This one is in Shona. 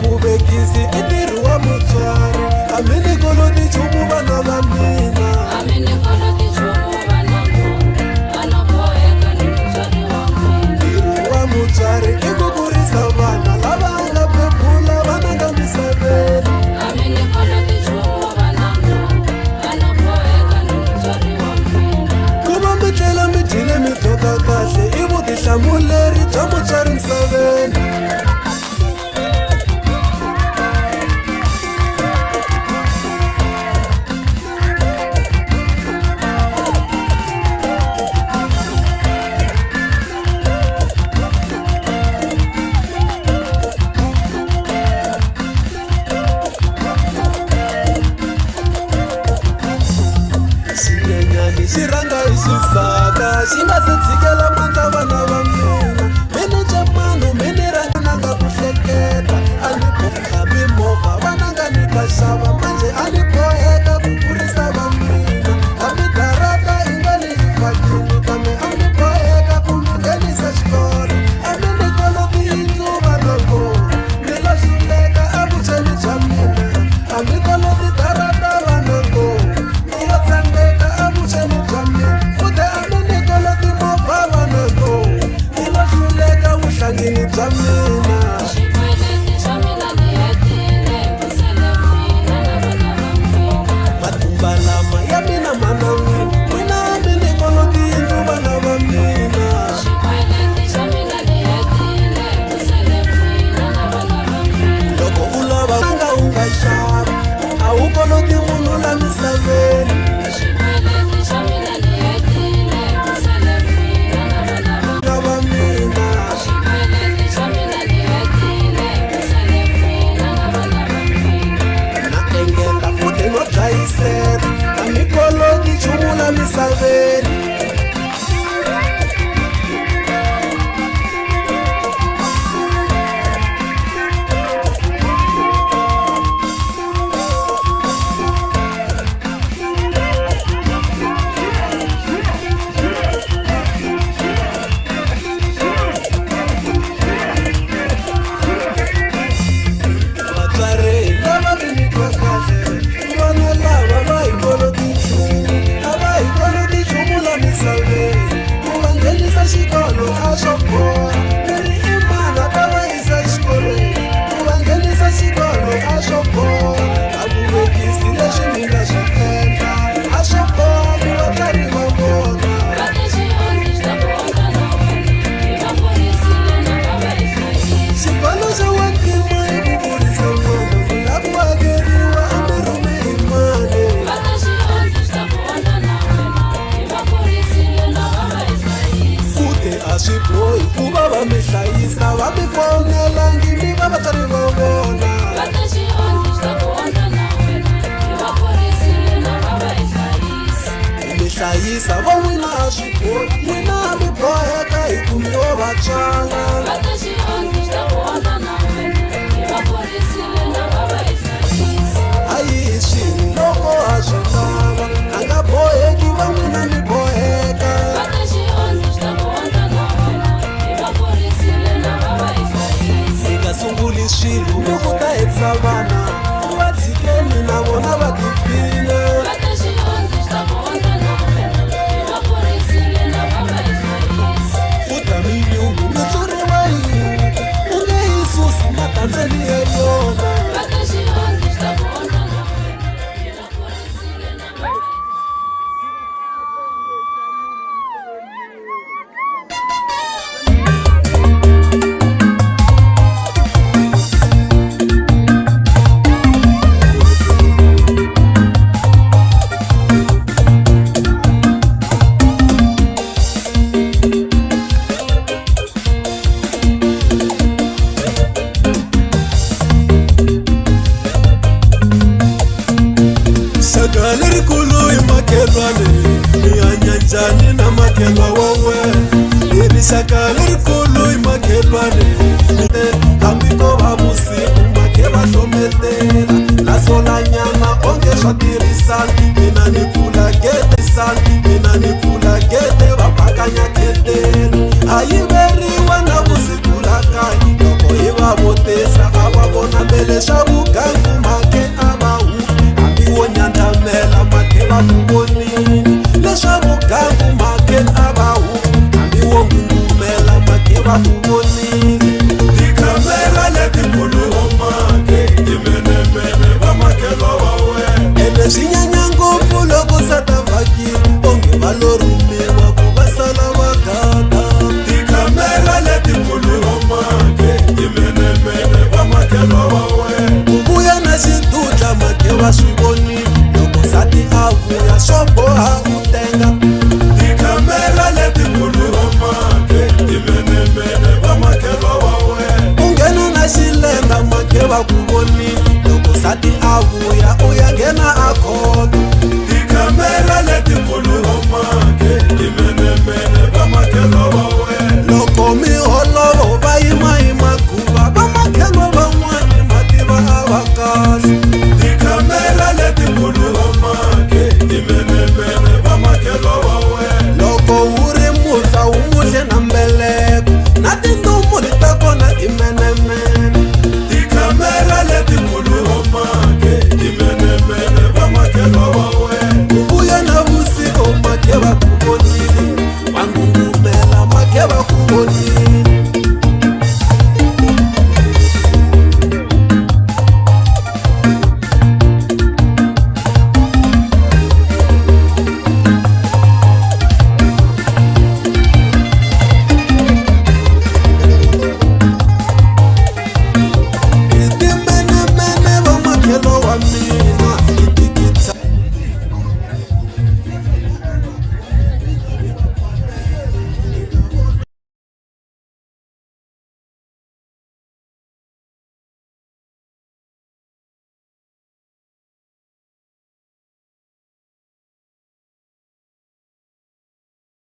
vuvekisi I ntirho wa mutswari a mi ni koloti nchumu vana va mina ntirho wa mutswari I ku kurisa vana lava nga bebula vana nga misaveni ku va mi tlela mi dyile mi dyoka kahle I vutihlamuleri bya mutswari misaveni xiranga I xisaka xi nga se tshikela mandla vana va mina mini jamano mini ranga nga ku hleketa a ni boha mimovha vana nga ni ta xava manje a ni boheka ku kurisa va mina a mi darata I nga ni yi fakini kambe a ni boheka ku mi nghenisa xikolo a mi ni koloti yindlu vana vo ni lo hluleka a vucheni bya mina a mi koloti darata vana vo ni lo tsandzeka a vucheni bya mina futhi a mi ni koloti movha vana vo ni lo hluleka vuhlangini bya mina matumba lama ya mina mana n'wini n'wina mi ni koloti yindlu vana va mina loko u lava nga u nga xava a wu koloti munhu la misaveni na va mina na engeta futhi no dlayisela a mi koloti nchumu la misaveni va mi fonelangi mi va vatswari va vona mi hlayisa va n'wina a swi bohi n'wina mi boheka hi ku mi yo va tswala a yi hi swilo loko a swi lava a nga boheki va n'wina mi boheka sunguli swilo loko ta hetisa vana va tshikeni na vona va tiphile futa minyungu mutsuri wa yini u nge yi susi matandzeni ya yona njani na makelwa wawe Irishaka lirikulu imakelwane Hamiko babusiku makeba shometela Nasola nyama onge shatirisani Mina nikula gete sani Mina nikula gete wapakanya ketela Ayiberi wana busiku lakai Yoko iwa botesa awa vona mbele swa vugangu make a va hu hambi wo nyandlamela make va ku vonini leswa vugangu make a va hu hambi wo ngungumela make va ku vonini tikhamera letikulu make timenemene va makhelwa wa wena ene swi nyanya ngopfu loko satavhakile onge va lo rhumiwa ku va sala va gada tikhamera letikulu make timenemene va makhelwa wa wena ku vuya na xidudla make va swi vonile loko sati a vuya swo boha u tenga tikhamera letikulu make timenemene va makhelwa wa wena u nghena na xilenga make va ku vonile loko sati a vuya u ya nghena a khoto tikhamera letikulu make